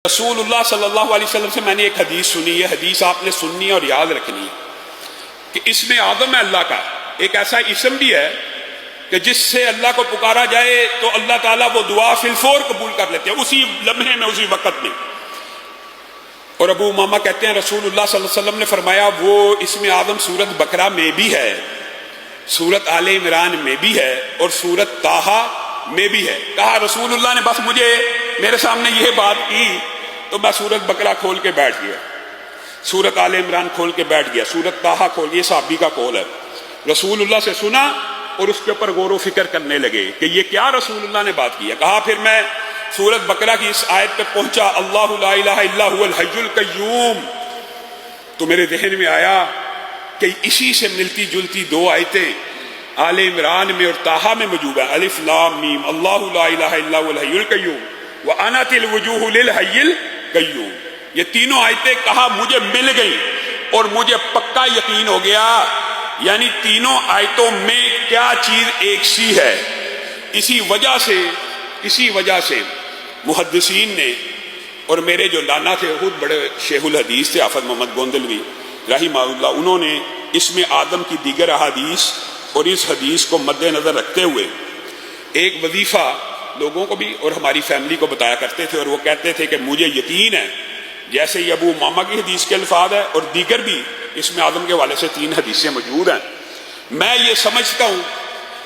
رسول اللہ صلی اللہ علیہ وسلم سے میں نے ایک حدیث سنی ہے، حدیث آپ نے سننی ہے اور یاد رکھنی ہے کہ اسم اعظم ہے اللہ کا، ایک ایسا اسم بھی ہے کہ جس سے اللہ کو پکارا جائے تو اللہ تعالیٰ وہ دعا فی الفور قبول کر لیتے ہیں، اسی لمحے میں، اسی وقت میں۔ اور ابو امامہ کہتے ہیں رسول اللہ صلی اللہ علیہ وسلم نے فرمایا وہ اسم اعظم سورت بقرہ میں بھی ہے، سورت آل عمران میں بھی ہے اور سورت طٰہٰ میں بھی ہے۔ کہا رسول اللہ نے بس مجھے میرے سامنے یہ بات کی تو میں سورت بقرہ کھول کے بیٹھ گیا، سورت آل عمران کھول کے بیٹھ گیا، سورت طٰہٰ کھول، یہ صحابی کا قول ہے۔ رسول اللہ سے سنا اور اس کے اوپر غور و فکر کرنے لگے کہ یہ کیا رسول اللہ نے بات کی ہے۔ کہا پھر میں سورت بقرہ کی اس آیت پہ پہنچا، اللہ لا الہ الا هو الحی القیوم، تو میرے ذہن میں آیا کہ اسی سے ملتی جلتی دو آیتیں آل عمران میں اور طٰہٰ میں موجود ہے، الف لام میم، اللہ لا الہ الا هو الحی القیوم وَأَنَتِ الْوُجُوهُ لِلْحَيِّ الْقَيُّومِ، یہ تینوں آیتیں کہا مجھے مل گئی اور مجھے پکا یقین ہو گیا، یعنی تینوں آیتوں میں کیا چیز ایک سی ہے۔ اسی وجہ سے محدثین نے، اور میرے جو لانا تھے خود بڑے شیخ الحدیث تھے آفت محمد گوندلوی رحمہ اللہ، انہوں نے اسم آدم کی دیگر احادیث اور اس حدیث کو مد نظر رکھتے ہوئے ایک وظیفہ لوگوں کو بھی اور ہماری فیملی کو بتایا کرتے تھے، اور وہ کہتے تھے کہ مجھے یقین ہے، جیسے یہ ابو امامہ کی حدیث کے الفاظ ہے اور دیگر بھی اسم آدم کے حوالے سے 3 حدیثیں موجود ہیں، میں یہ سمجھتا ہوں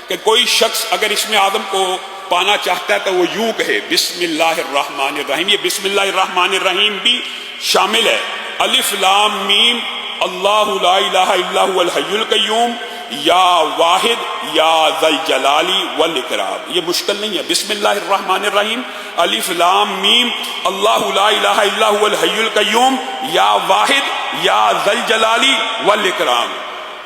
کہ کوئی شخص اگر اسم آدم کو پانا چاہتا ہے تو وہ یوں کہے بسم اللہ الرحمن الرحیم، یہ بسم اللہ الرحمن الرحیم بھی شامل ہے، الف لام میم اللہ لا الہ الا هو الحی القیوم یا واحد یا ذی الجلال والاکرام، یہ مشکل نہیں ہے، بسم اللہ الرحمن الرحیم الف لام میم اللہ لا الہ الا هو الحی القیوم یا واحد یا ذی الجلال والاکرام۔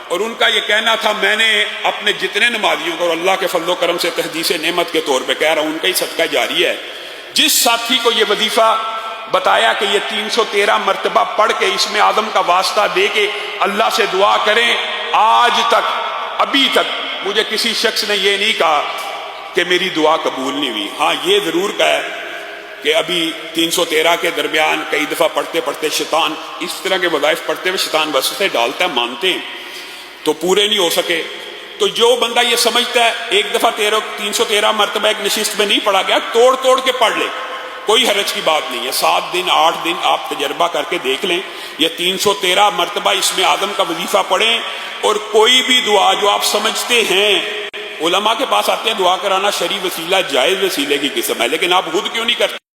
اور ان کا یہ کہنا تھا، میں نے اپنے جتنے نمازیوں کو اور اللہ کے فضل و کرم سے تحدیث نعمت کے طور پہ کہہ رہا ہوں، ان کا ہی صدقہ جاری ہے، جس ساتھی کو یہ وظیفہ بتایا کہ یہ 313 مرتبہ پڑھ کے اسم اعظم کا واسطہ دے کے اللہ سے دعا کریں، آج تک ابھی تک مجھے کسی شخص نے یہ نہیں کہا کہ میری دعا قبول نہیں ہوئی۔ ہاں یہ ضرور کہا ہے کہ ابھی 313 کے درمیان کئی دفعہ پڑھتے پڑھتے شیطان، اس طرح کے وظائف پڑھتے ہوئے شیطان وسوسے ڈالتا ہے، مانتے ہیں تو پورے نہیں ہو سکے۔ تو جو بندہ یہ سمجھتا ہے ایک دفعہ 313 مرتبہ ایک نشست میں نہیں پڑھا گیا، توڑ توڑ کے پڑھ لے، کوئی حرج کی بات نہیں ہے، 7 دن 8 دن آپ تجربہ کر کے دیکھ لیں، یہ 313 مرتبہ اسم آدم کا وظیفہ پڑھیں، اور کوئی بھی دعا جو آپ سمجھتے ہیں، علماء کے پاس آتے ہیں دعا کرانا شرعی وسیلہ جائز وسیلے کی قسم ہے، لیکن آپ خود کیوں نہیں کرتے؟